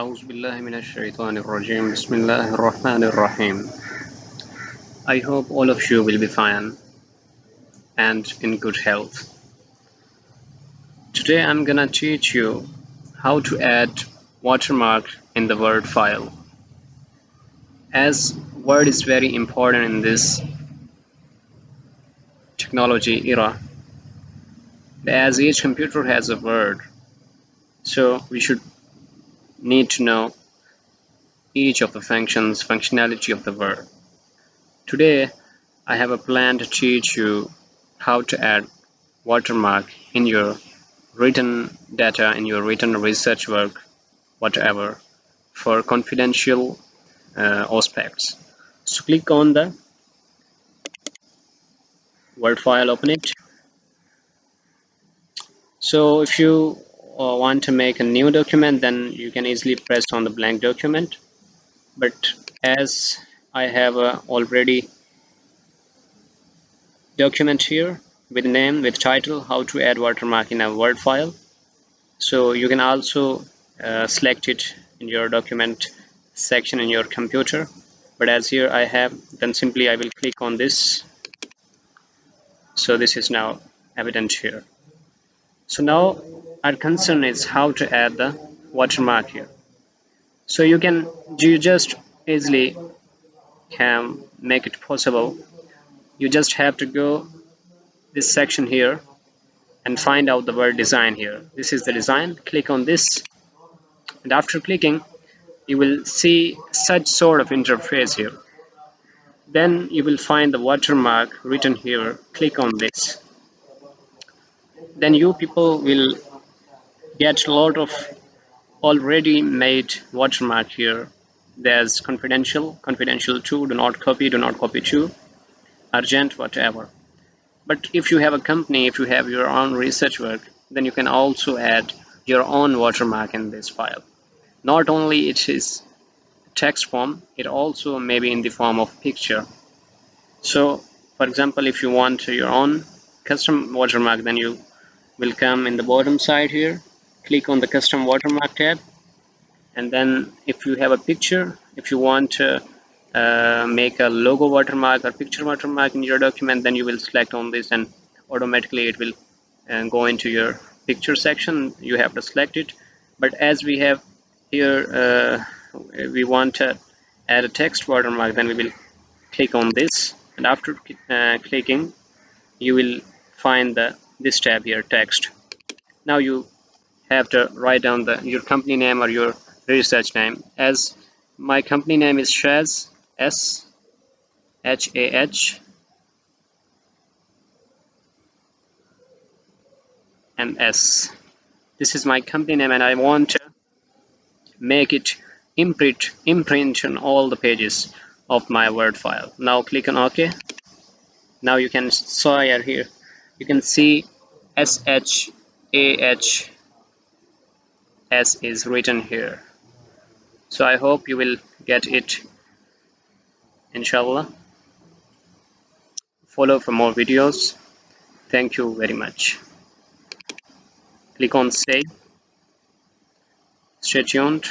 أعوذ بالله من الشيطان الرجيم بسم الله الرحمن الرحيم. I hope all of you will be fine and in good health. Today I'm gonna teach you how to add watermark in the Word file. As Word is very important in this technology era, as each computer has a Word, so we should need to know each of the functionality of the Word. Today I have a plan to teach you how to add watermark in your written data, in your written research work, whatever, for confidential aspects. So click on the Word file, open it. So if you want to make a new document, then you can easily press on the blank document. But as I have already document here with name, with title, how to add watermark in a Word file. So you can also select it in your document section in your computer, but as here I have, then simply I will click on this. So this is now evident here. So now our concern is how to add the watermark here. So you just easily can make it possible. You just have to go this section here and find out the word design here. This is the design. Click on this, and after clicking you will see such sort of interface here. Then you will find the watermark written here. Click on this. Then you people will get a lot of already made watermark here. There's confidential to, do not copy to, urgent, whatever. But if you have a company, if you have your own research work, then you can also add your own watermark in this file. Not only it is text form, it also may be in the form of picture. So for example, if you want your own custom watermark, then you will come in the bottom side here, click on the custom watermark tab, and then if you have a picture, if you want to make a logo watermark or picture watermark in your document, then you will select on this and automatically it will go into your picture section. You have to select it. But as we have here, we want to add a text watermark, then we will click on this, and after clicking you will find this tab here, text. Now you have to write down your company name or your research name. As my company name is Shaz, SHAH MS. This is my company name, and I want to make it imprint on all the pages of my Word file. Now click on OK. Now you can saw here, you can see SHAHS is written here. So I hope you will get it, inshallah. Follow for more videos. Thank you very much. Click on save. Stay tuned.